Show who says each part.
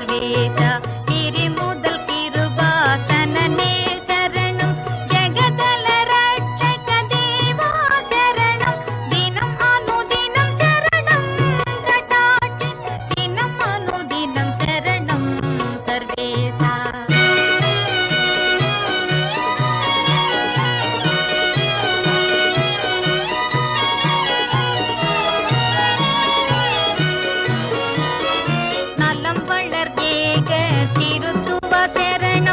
Speaker 1: சர்வேச கிரிமுதல் கிருபாசனனே சரணம் ஜெகதல ரட்சக தேவா சரணம் தினம் அனுதினம் சரணம் கடாட்சி தினம் அனுதினம் சரணம் சர்வேசா நலம் வளர் ஏக திருத்துவ சரணம்